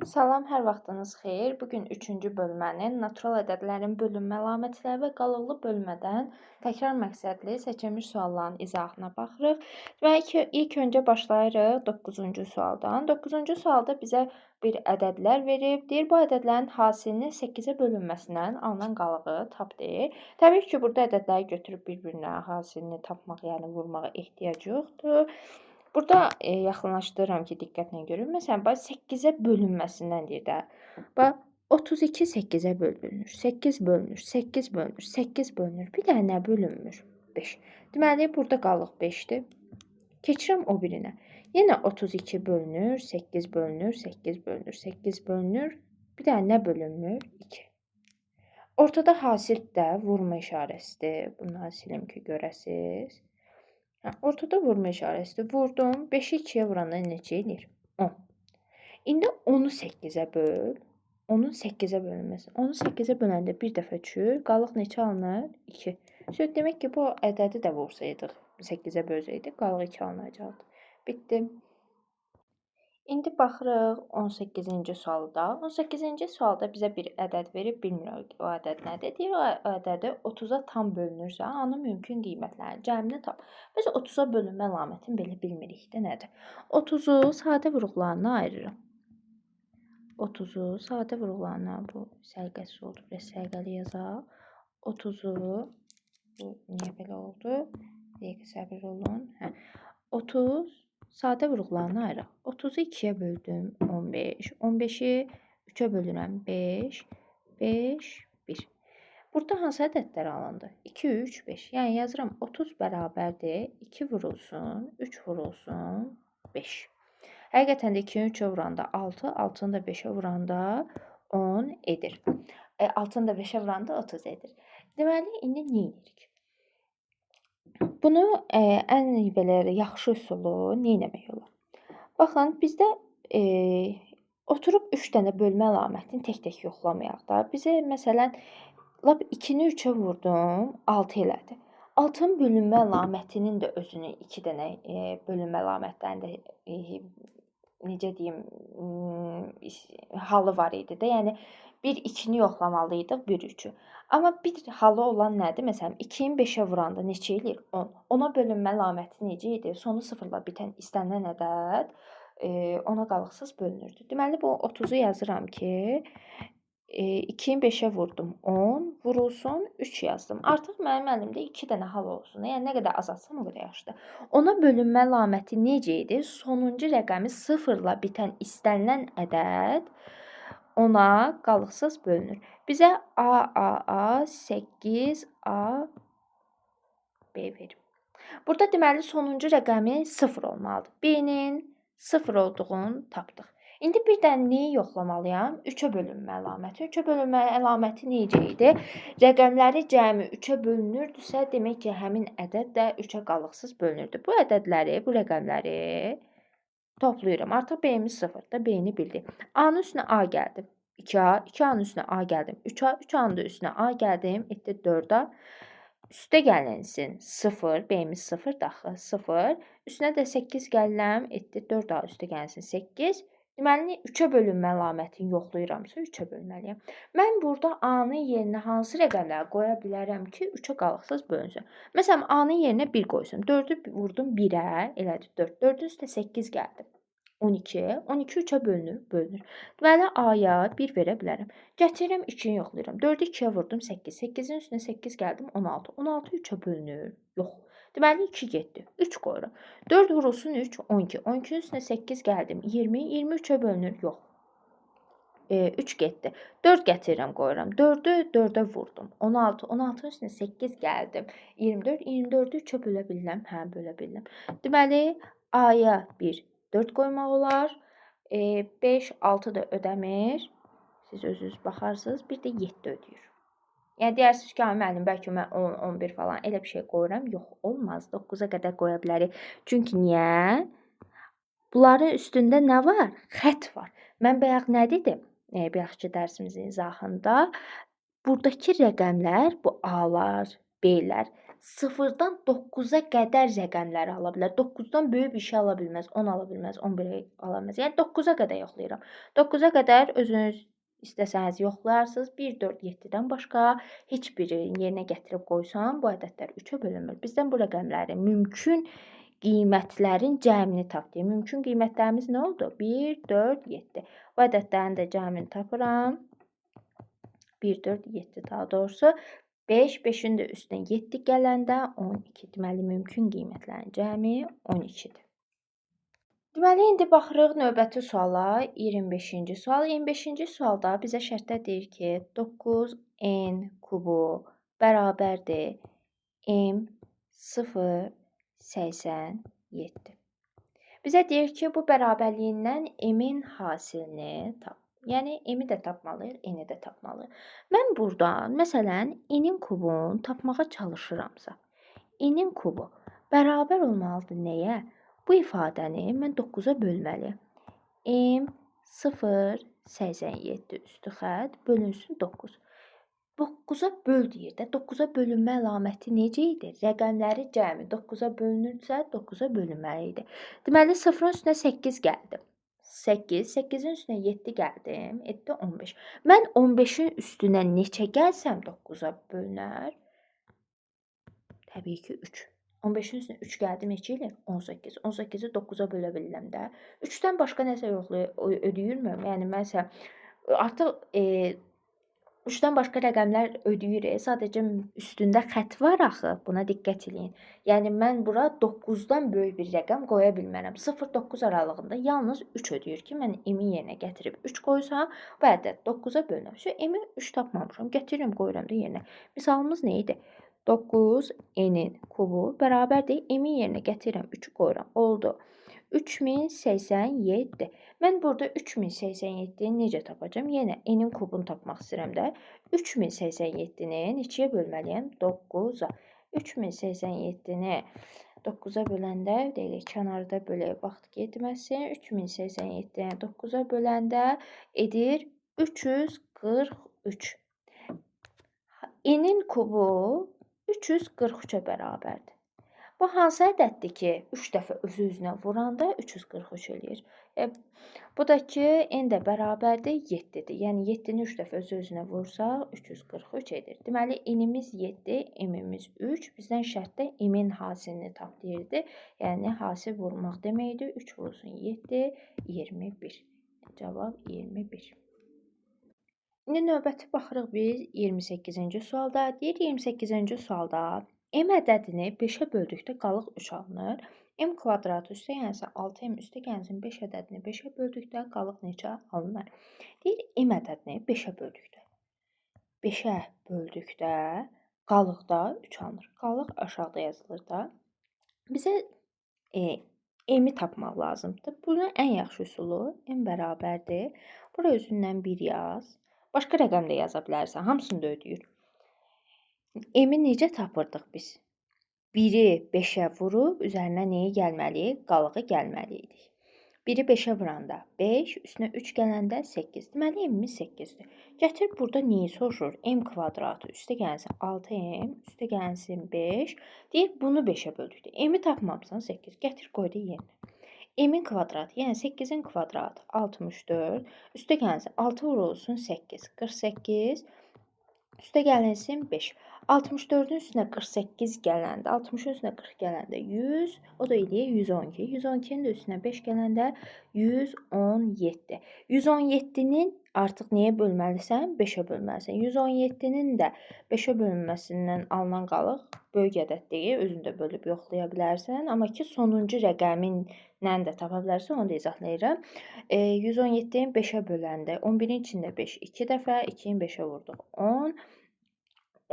Salam, hər vaxtınız xeyir. Bugün 3-cü bölmənin natural ədədlərin bölünmə əlamətləri və qalıqlı bölmədən təkrar məqsədli seçilmiş sualların izahına baxırıq. Və ilk öncə başlayırıq 9-cu sualdan. 9-cu sualda bizə bir ədədlər verib. Deyir, bu ədədlərin hasilinin 8-ə bölünməsindən alınan qalığı tap deyir. Təbii ki, burada ədədləri götürüb bir-birinə hasilini tapmaq, yəni vurmağa ehtiyac yoxdur. Burada yaxınlaşdırıram ki, diqqətlə görün. Məsələn, bax 8-ə bölünməsindən deyir də. Bax 32 8-ə bölünür. 8 bölünür, 8 bölünür, 8 bölünür. Bir dənə nə bölünmür? 5. Deməli, burada qalıq 5-dir. Keçirəm o birinə. Yenə 32 bölünür, 8 bölünür, 8 bölünür, 8 bölünür. Bir dənə nə bölünmür? 2. Ortada hasil də vurma işarəsidir. Bunu silim ki, görəsiniz. Ortada vurma işarəsidir. Vurdum. 5-i 2-yə vuranda neçə edir? 10. İndi 10-u 8-ə böl. Onun 8-ə bölünməsi. Onu 8-ə böləndə bir dəfə çür. Qalıq neçə alınır? 2. Demək ki, bu ədədi də vursaydıq, 8-ə bölsəydik, qalıq 2 alınacaqdı. Bitdi. İndi baxırıq 18-ci sualda. 18-ci sualda bizə bir ədəd verib, bilmirik o ədəd nədir. Deyir, o ədədi 30-a tam bölünürsə, onun mümkün qiymətlərinin cəmini tap. Biz 30-a bölünmə əlamətini belə bilmirik də nədir? 30-u sadə vurğularına ayırırıq. 30-u sadə vurğularına, bu səliqəsiz oldu, biraz səliqəli yazaq. 30-u, bu niyə belə oldu? Dəqiqə səbir olun. 30 sadə vurğularına ayıraq. 30-u 2-yə böldüm, 15. 15-i 3-ə bölürəm, 5. 5, 1. Burada hansı ədədlər alındı? 2, 3, 5. Yəni yazıram 30 bərabərdir. 2 vurulsun, 3 vurulsun, 5. Həqiqətən də 2-ni 3-ə vuranda 6, 6-nı da 5-ə vuranda 10 edir. 6-nı da 5-ə vuranda 30 edir. Deməli, indi nə edirik? Bunu ən belə yaxşı üsulu nə etmək olar? Baxın, bizdə oturub 3 dənə bölmə əlamətini tək-tək yoxlamayaq da. Bizə məsələn lap 2-ni 3-ə vurdum, 6 elədi. 6-nın bölünmə əlamətinin də özünün 2 dənə bölünmə əlamətlərində necə deyim, halı var idi də. Yəni bir 2-ni yoxlamalıydıq, bir 3-ü. Amma bir halı olan nədir? Məsələn, 2-ni 5-ə vuranda neçə eləyir? 10. Ona bölünmə əlaməti necə idi? Sonu 0-la bitən istənilən ədəd ona qalıqsız bölünürdü. Deməli, bu 30-u yazıram ki, 2-ni 5-ə vurdum, 10, vurulsun, 3 yazdım. Artıq mənim əlimdə 2 dənə hal olsun. Yəni, nə qədər azaltsam, o qədər yaxşıdır. Ona bölünmə əlaməti necə idi? Sonuncu rəqəmi 0-la bitən istənilən ədəd ona qalıqsız bölünür. Bizə A, 8, A, B verir. Burada deməli sonuncu rəqəmi 0 olmalıdır. B-nin 0 olduğunu tapdıq. İndi bir dənə nəyi yoxlamalıyam? 3-ə bölünmə əlaməti. 3-ə bölünmə əlaməti necə idi? Rəqəmləri cəmi 3-ə bölünürdüsə, demək ki, həmin ədəd də 3-ə qalıqsız bölünürdü. Bu ədədləri, bu rəqəmləri toplayıram. Artıq B-miz 0-dır, B-ni bildik. A-nın üstünə A gəldim. 2A, 2A-nın üstünə A gəldim. 3A, 3A-nın da üstünə A gəldim. Etdi 4A. Üstə gəlinsin 0, B-miz 0 daxil 0. Üstünə də 8 gəlirəm, etdi 4A üstə gəlsin 8. Deməli, 3-ə bölünmə əlamətini yoxlayıramsa 3-ə bölməliyəm. Mən burada A-nın yerinə hansı rəqəmləri qoya bilərəm ki, 3-ə qalıqsız bölünsün? Məsələn, A-nın yerinə 1 qoysam, 4-ü vurdum 1-ə, elədi 4. 4-ün üstə 8 gəldi. 12, 12 3-ə bölünür. Deməli, A-ya 1 verə bilərəm. Gətirirəm 2-ni yoxlayıram. 4-ü 2-yə vurdum 8. 8-in üstünə 8 gəldim 16. 16 3-ə bölünür. Yox. Deməli 2 getdi. 3 qoyuram. 4 vurulsun 3, 12. 12-nin üstünə 8 gəldim 20. 20 3-ə bölünür. Yox. 3 getdi. 4 gətirirəm, qoyuram. 4-ü 4-ə vurdum. 16. 16-nın üstünə 8 gəldim. 24. 24-ü 3-ə bölə bilirəm. Hə, bölə bilirəm. Deməli, A-ya 1 4 qoymaq olar. 5, 6 da ödəmir. Siz özünüz baxarsınız. Bir də 7 ödəyir. Yəni, deyirsiniz ki, müəllim, bəlkə mən 10, 11 falan elə bir şey qoyuram. Yox, olmaz. 9-a qədər qoya bilərik. Çünki niyə? Bunların üstündə nə var? Xətt var. Mən bayaq nə dedim? Bayaqki dərsimizin izahında buradakı rəqəmlər, bu A-lar, B-lər 0-dan 9-a qədər rəqəmləri ala bilər. 9-dan böyük bir şey ala bilməz. 10 ala bilməz, 11 ala bilməz. Yəni 9-a qədər yoxlayıram. 9-a qədər özünüz istəsəniz yoxlayarsınız. 1, 4, 7-dən başqa heç birini yerinə gətirib qoysam, bu ədədlər 3-ə bölünmür. Bizdən bu rəqəmlərin mümkün qiymətlərin cəmini tap deyir. Mümkün qiymətlərimiz nə oldu? 1, 4, 7. Bu ədədlərin də cəmini tapıram. 1, 4, 7 daha doğrusu. 5, 5-in də üstünə 7 gələndə 12. Deməli, mümkün qiymətlərin cəmi 12-dir. Deməli, indi baxırıq növbəti suala, 25-ci sual. 25-ci sualda bizə şərtdə deyir ki, 9n kubu bərabərdir m 0 87. Bizə deyir ki, bu bərabərliyindən m-in hasilini tap. Yəni, m-i də tapmalıyıq, n-i də tapmalıyıq. Mən buradan, məsələn, n-in kubunu tapmağa çalışıramsa, n-in kubu bərabər olmalıdır nəyə? Bu ifadəni mən 9-a bölməliyəm. M 0 87 üstü xətt bölünsün 9. 9-a böl deyir də. 9-a bölünmə əlaməti necə idi? Rəqəmləri cəmi 9-a bölünürsə 9-a bölünməli idi. Deməli 0-ın üstünə 8 gəldi. 8, 8-in üstünə 7 gəldim. Etdi 15. Mən 15-in üstünə neçə gəlsəm 9-a bölünər? Təbii ki 3. 15-in üstünə 3 gəldi neçə eləyir? 18. 18-i 9-a bölə bilirəm də. 3-dən başqa nəsə ödəyirməm. Yəni məsələn artıq 3-dən başqa rəqəmlər ödəyirik. Sadəcə üstündə xətt var axı. Buna diqqət eləyin. Yəni mən bura 9-dan böyük bir rəqəm qoya bilmərəm. 0-9 aralığında yalnız 3 ödəyir ki, mən m-in yerinə gətirib 3 qoysam, bu ədəd 9-a bölünür. M-i 3 tapmamışam. Gətirirəm, qoyuram da yerinə. Misalımız nə idi? 9 n-in kubu bərabərdir. M-in yerinə gətirirəm, 3-ü qoyuram. Oldu. 3087. Mən burada 3087-ni necə tapacağam? Yenə n-in kubunu tapmaq istəyirəm də. 3087-ni neçəyə bölməliyəm? 9-a. 3087-ni 9-a böləndə, deyilik, kənarda bölək, vaxt getməsin. 3087-ni 9-a böləndə edir 343. N-in kubu 343-ə bərabərdir. Bu hansı ədəddir ki, 3 dəfə özü-özünə vuranda 343 eləyir? Bu da ki, n də bərabərdir 7-dir. Yəni 7-ni 3 dəfə özü-özünə vursaq 343 edir. Deməli, n-imiz 7, m-imiz 3. Bizdən şərtdə m-in hasilini tap deyirdi. Yəni hasil vurmaq deməkdir. 3 vurulsun 7, 21. Cavab 21. İndi növbəti baxırıq biz 28-ci sualda. Deyir 28-ci sualda m ədədini 5-ə böldükdə qalıq 3 alınır. M kvadratı üstə gəlsin 6m üstə gəlsin 5 ədədini 5-ə böldükdə qalıq neçə alınır? Deyir m ədədini 5-ə böldükdə. 5-ə böldükdə qalıqda 3 alınır. Qalıq aşağıda yazılır da. Bizə m-i tapmaq lazımdır. Bunun ən yaxşı üsulu m bərabərdir. Bura özündən 1 yaz. Başqa rəqəm də yaza bilərsən. Hamısını da ödəyir. M-i necə tapırdıq biz? 1-i 5-ə vurub üzərinə nəyi gəlməliyik? Qalığı gəlməliydik. 1-i 5-ə vuranda 5, üstünə 3 gələndə 8. Deməli, m-imiz 8-dir. Gətir burada neyi soruşur? M kvadratı üstə gəlsin 6m, üstə gəlsin 5. Deyir, bunu 5-ə böldükdə. M-i tapmamısan 8. Gətir qoy da yerinə. M-in kvadratı, yəni 8-in kvadratı 64. Üstə gəlsin 6 vurulsun 8, 48. Üstə gəlinsin 5. 64-ün üstünə 48 gələndə, 60-ın üstünə 40 gələndə 100, o da eləyir 112. 112-nin də üstünə 5 gələndə 117. 117-nin artıq nəyə bölməlisən? 5-ə bölməlisən. 117-nin də 5-ə bölünməsindən alınan qalıq böyük ədəd deyil, özündə bölüb yoxlaya bilərsən. Amma ki, sonuncu rəqəminlə də tapa bilərsən, onu da izahlayıram. 117-ni 5-ə böləndə, 11-in içində 5 2 dəfə, 2-ni 5-ə vurduq 10.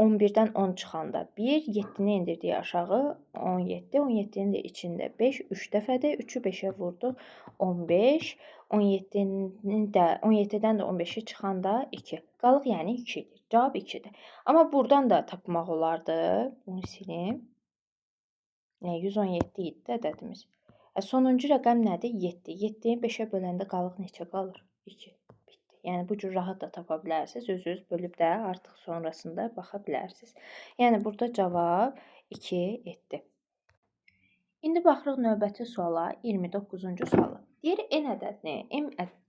11-dən 10 çıxanda 1, 7-ni endirdik aşağı 17, 17-nin də içində 5, 3 dəfədir. 3-ü 5-ə vurduq 15, 17-dən də 15-i çıxanda 2. Qalıq yəni 2-dir. Cavab 2-dir. Amma buradan da tapmaq olardı. Bunu silim. 117 idi də ədədimiz. Sonuncu rəqəm nədir? 7. 7-ni 5-ə böləndə qalıq neçə qalır? 2. Yəni bu cür rahat da tapa bilərsiniz. Özünüz bölüb də artıq sonrasında baxa bilərsiniz. Yəni burada cavab 2 etdi. İndi baxırıq növbəti suala, 29-cu suala. Deyir n ədədini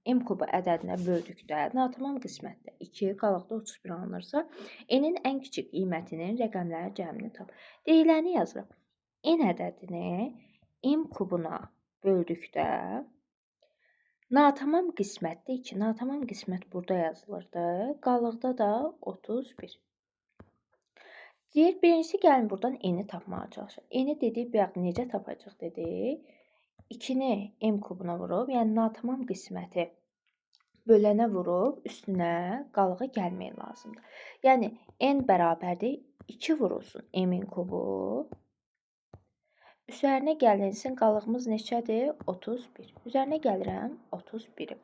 m kubu ədədinə böldükdə natamam qismətdə 2 qalıqda 31 alınırsa, n-in ən kiçik qiymətinin rəqəmlərin cəmini tap. Deyiləni yazırıq. N ədədini m kubuna böldükdə natamam qismətdə 2, natamam qismət burada yazılırdı. Qalıqda da 31. Deyir, birincisi gəlin buradan n-i tapmağa çalışaq. N-i dedik, bayaq necə tapacaq dedik. 2-ni m kubuna vurub, yəni natamam qisməti bölənə vurub, üstünə qalığı gəlmək lazımdır. Yəni n bərabərdir 2 vurulsun m-in kubu. Üzərinə gəlinsin, qalığımız neçədir? 31. Üzərinə gəlirəm 31-i.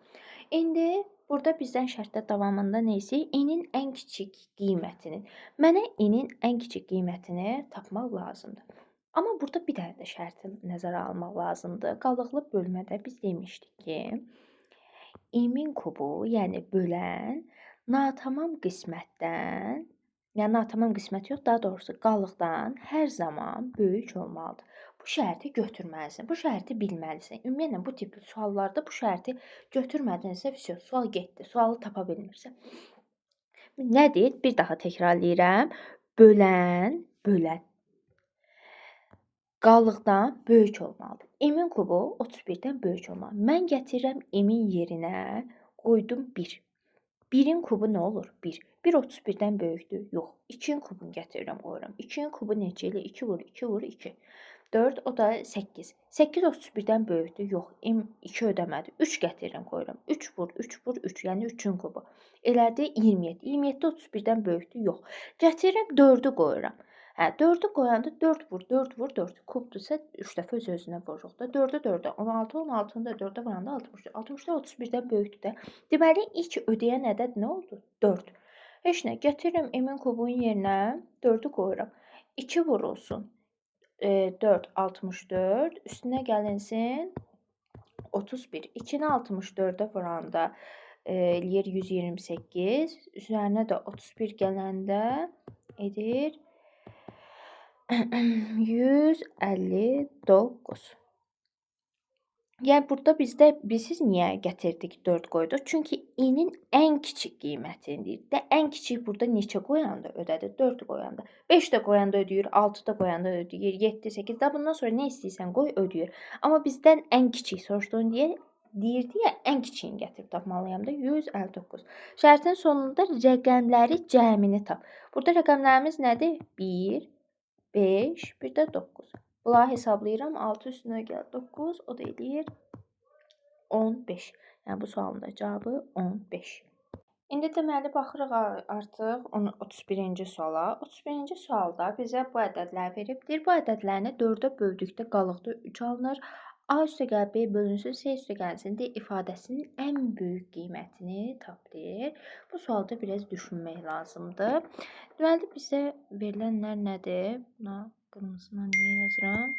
İndi burada bizdən şərtdə davamında nə istəyir? N-in ən kiçik qiymətinin. Mənə n-in ən kiçik qiymətini tapmaq lazımdır. Amma burada bir dənə də şərti nəzərə almaq lazımdır. Qalıqlı bölmədə biz demişdik ki, m-in kubu, yəni bölən natamam qismətdən, yəni natamam qismət yox, daha doğrusu qalıqdan hər zaman böyük olmalıdır. Bu şərti götürməlisən. Bu şərti bilməlisən. Ümumiyyətlə bu tip suallarda bu şərti götürmədinsə, sual getdi. Sualı tapa bilmirsən. Nədir? Bir daha təkrarlayıram. Bölən qalıqdan böyük olmalıdır. M-in kubu 31-dən böyük olmalıdır. Mən gətirirəm m-in yerinə qoydum 1. 1-in kubu nə olur? 1. 1 31-dən böyükdür? Yox. 2-in kubunu gətirirəm, qoyuram. 2-in kubu neçə ilə? 2 vur 2 vur 2. 4, o da 8. 8 31-dən böyükdür? Yox. M 2 ödəmədi. 3 gətirirəm, qoyuram. 3 vur 3 vur 3, yəni 3-ün kubu. Elədi 27. 27 31-dən böyükdür? Yox. Gətirirəm 4-ü qoyuram. 4-ü qoyanda 4 vur 4 vur 4. Kubdursa 3 dəfə öz-özünə vururuq da. 4-ü 4-ə 16, 16-nı da 4-ə vuranda 64. 64 31-dən böyükdür də. Deməli ilk ödəyən ədəd nə oldu? 4. Heç nə, gətirirəm m-in kubunun yerinə 4-ü qoyuram. 2 vurulsun 4 64, üstünə gəlinsin 31. 2-ni 64-ə vuranda eləyir 128, üzərinə də 31 gələndə edir 159. Yəni burada biz niyə gətirdik 4 qoyduq? Çünki n-in ən kiçik qiymətini də ən kiçik burada neçə qoyanda ödədi? 4 qoyanda. 5 də qoyanda ödəyir, 6 da qoyanda ödəyir, 7, 8 də bundan sonra nə istəyirsən qoy ödəyir. Amma bizdən ən kiçik soruşduğun deyirdi ya, ən kiçiyini gətirib tapmalıyam da 159. Şərtin sonunda rəqəmləri cəmini tap. Burada rəqəmlərimiz nədir? 1, 5, bir də 9. Bunları hesablayıram. 6 üstünə gəl 9, o da eləyir 15. Yəni bu sualın da cavabı 15. İndi deməli baxırıq artıq 31-ci suala. 31-ci sualda bizə bu ədədlər veribdir. Bu ədədlərini 4-ə böldükdə qalıqda 3 alınır. A üstəgəl B bölünsün C üstəgəlsin D ifadəsinin ən böyük qiymətini tap deyir. Bu sualda biraz düşünmək lazımdır. Deməli bizə verilənlər nədir? Buna qırmızıyla niyə yazıram?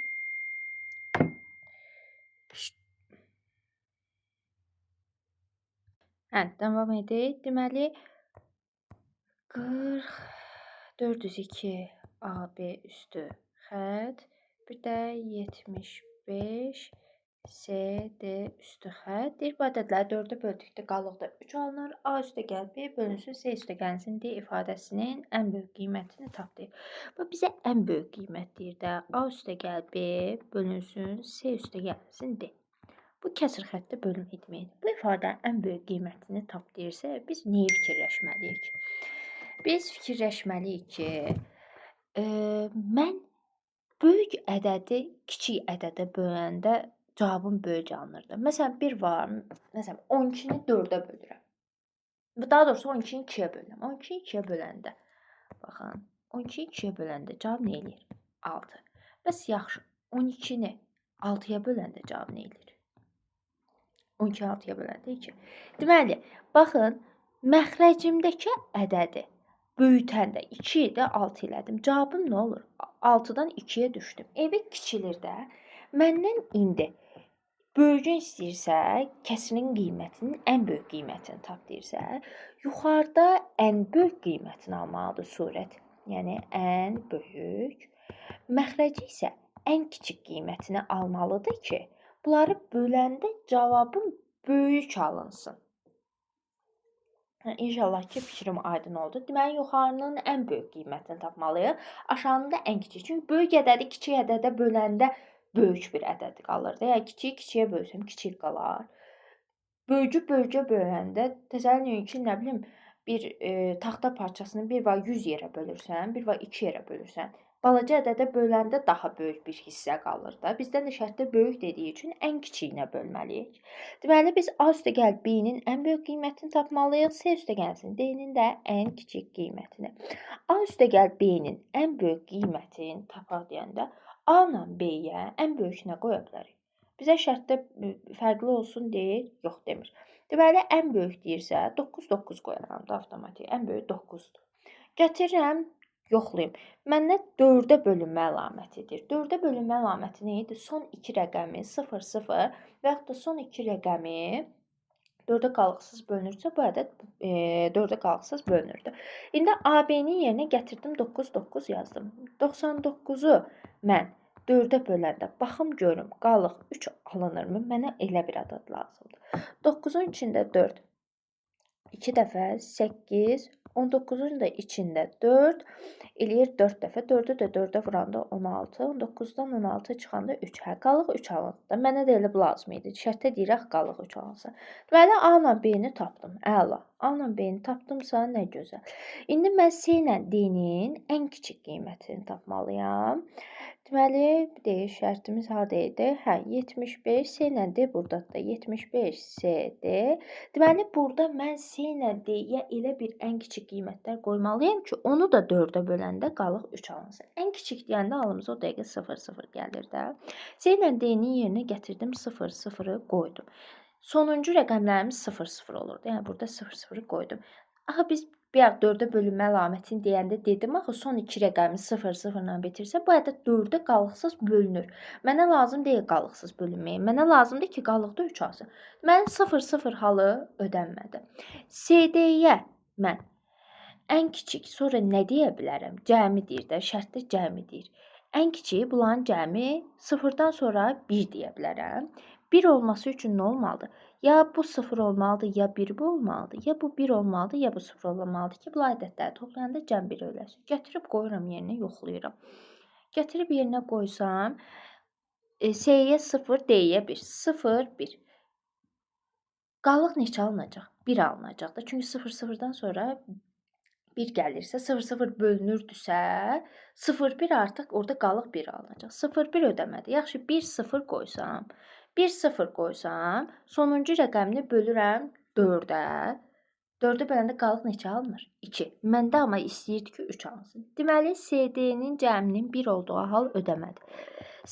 Davam edək. Deməli 40 402 AB üstü xətt, bir də 75 CD üstü xətt. Deyir, bu ədədləri 4-ə böldükdə qalıqda 3 alınır. A üstəgəl B bölünsün C üstəgəlsin D ifadəsinin ən böyük qiymətini tap deyir. Bu bizə ən böyük qiymət deyir də. A üstəgəl B bölünsün C üstəgəlsin D. Bu kəsr xəttdə bölüm etməkdir. Bu ifadənin ən böyük qiymətini tap deyirsə, biz nəyi fikirləşməliyik? Biz fikirləşməliyik ki, mən böyük ədədi kiçik ədədə böləndə cavabım böyük alınırdı. Məsələn, bir var, məsələn, 12-ni 4-ə bölürəm. Daha doğrusu 12-ni 2-yə bölürəm. 12-ni 2-yə böləndə, baxın, 12-ni 2-yə böləndə cavab nə eləyir? 6. Bəs yaxşı, 12-ni 6-ya böləndə cavab nə eləyir? 12 6-ya böləndə 2. Deməli, baxın, məxrəcimdəki ədədi böyütəndə 2 də 6 elədim. Cavabım nə olur? 6-dan 2-yə düşdüm. Evi kiçilir də. Məndən indi böyücün istəyirsə, kəsirin qiymətinin ən böyük qiymətini tap deyirsə, yuxarıda ən böyük qiymətini almalıdır surət. Yəni ən böyük Məxrəci isə ən kiçik qiymətini almalıdır ki, bunları böləndə cavabın böyük alınsın. İnşallah ki, fikrim aydın oldu. Deməli, yuxarının ən böyük qiymətini tapmalıyıq. Aşağının da ən kiçik. Çünki böyük ədədi kiçik ədədə böləndə böyük bir ədəd qalır. Yəni kiçiyi kiçiyə bölsəm kiçik qalar. Böyücü böyücə böləndə təsəvvür edin ki, nə bilim, bir taxta parçasını 1/100 yerə bölürsən, 1/2 yerə bölürsən. Balaca ədədə böləndə daha böyük bir hissə qalır da. Bizdən də şərtdə böyük dediyi üçün ən kiçiyinə bölməliyik. Deməli, biz A üstəgəl B-nin ən böyük qiymətini tapmalıyıq, C üstəgəlsin D-nin də ən kiçik qiymətini. A üstəgəl B-nin ən böyük qiymətini tapaq deyəndə A-la B-yə ən böyük nə qoya bilərik? Bizə şərtdə fərqli olsun deyir, yox demir. Deməli, ən böyük deyirsə 9 qoyaram da avtomatik. Ən böyük 9-dur. Gətirirəm, yoxlayım. Məndə 4-ə bölünmə əlamətidir. 4-ə bölünmə əlaməti nə idi? Son 2 rəqəmi 0, 0 və yaxud da son 2 rəqəmi 4-ə qalıqsız bölünürsə, bu ədəd 4-ə qalıqsız bölünürdü. İndi AB-nin yerinə gətirdim 9, 9 yazdım. 99-u mən 4-ə böləndə baxım görüm, qalıq 3 alınırmı? Mənə elə bir ədəd lazımdır. 9-un içində 4, 2 dəfə 8, 19-un da içində 4, eləyir 4 dəfə. 4-ü də 4-ə vuranda 16, 19-dan 16 çıxanda 3. Hə, qalıq 3 alındı. Mənə də elə bu lazım idi. Şərtdə deyirək qalıq 3 alınsın. Deməli, A-la B-ni tapdım. Əla. A-la B-ni tapdımsa nə gözəl. İndi mən C ilə D-nin ən kiçik qiymətini tapmalıyam. Deməli, şərtimiz harda idi? Hə, 75 C ilə D burdadır da. 75 CD. Deməli, burada mən C ilə D-yə elə bir ən kiçik qiymətlər qoymalıyam ki, onu da 4-ə böləndə qalıq 3 alınsın. Ən kiçik deyəndə halımıza o dəqiqə 0, 0 gəlir də. C ilə D-nin yerinə gətirdim 0, 0-ı qoydum. Sonuncu rəqəmlərimiz 0, 0 olurdu. Yəni, burada 0, 0-ı qoydum. Axı, biz bayaq 4-ə bölünmə əlamətini deyəndə dedim, axı, son 2 rəqəmi 0, 0-la bitirsə, bu ədəd 4-ə qalıqsız bölünür. Mənə lazım deyil qalıqsız bölünməyi. Mənə lazımdır ki, qalıqda 3 alsın. Mənim 0, 0 halı ödənmədi. CD-yə mən ən kiçik, sonra nə deyə bilərəm? Cəmi deyir də, şərtdə cəmi deyir. Ən kiçiyi bunların cəmi 0-dan sonra 1 deyə bilərəm. 1 olması üçün nə olmalıdır? Ya bu 0 olmalıdır, ya 1 bu olmalıdır, ya bu 1 olmalıdır, ya bu 0 olmalıdır ki, bu ədədləri toplayanda cəm 1 eləsin. Gətirib qoyuram yerinə, yoxlayıram. Gətirib yerinə qoysam, C-yə 0, D-yə 1. 0, 1. Qalıq neçə alınacaq? 1 alınacaq da. Çünki 0, 0-dan sonra 1 gəlirsə, 0, 0 bölünürdüsə, 0, 1 artıq orada qalıq 1 alınacaq. 0, 1 ödəmədi. Yaxşı, 1, 0 qoysam, 1, 0 qoysam, sonuncu rəqəmini bölürəm 4-ə. 4-ə böləndə qalıq neçə alınır? 2. Məndə amma istəyirdi ki, 3 alınsın. Deməli, CD-nin cəminin 1 olduğu hal ödəmədi.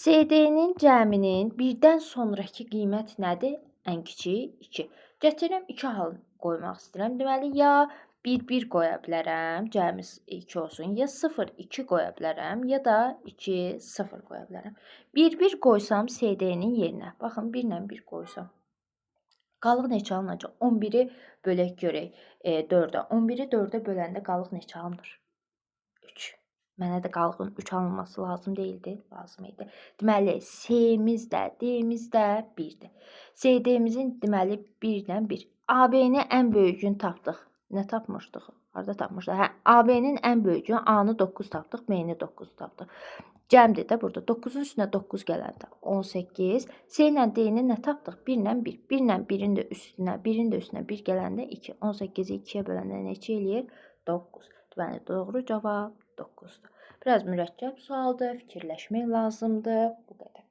CD-nin cəminin 1-dən sonraki qiymət nədir? Ən kiçiyi 2. Gətirirəm 2 hal qoymaq istəyirəm. Deməli, ya 1, 1 qoya bilərəm, cəmi 2 olsun, ya 0, 2 qoya bilərəm, ya da 2, 0 qoya bilərəm. 1, 1 qoysam CD-nin yerinə, baxın, 1 ilə 1 qoysam, qalıq neçə alınacaq? 11-i bölək görək 4-ə. 11-i 4-ə böləndə qalıq neçə alınır? 3. Mənə də qalığın 3 alınması lazım deyildi, lazım idi. Deməli, C-miz də, D-miz də 1-dir. CD-mizin deməli 1 ilə 1. AB-ni ən böyüyünü tapdıq. Nə tapmışdıq? Harda tapmışdıq? Hə, AB-nin ən böyüyünü A-nı 9 tapdıq, B-ni 9 tapdıq. Cəmdir də burada. 9-un üstünə 9 gələndə 18. C ilə D-ni nə tapdıq? 1 ilə 1. 1 ilə 1-in də üstünə, 1-in də üstünə 1 gələndə 2. 18-i 2-yə böləndə neçə eləyir? 9. Deməli, doğru cavab 9-dur. Biraz mürəkkəb sualdır, fikirləşmək lazımdır. Bu qədər.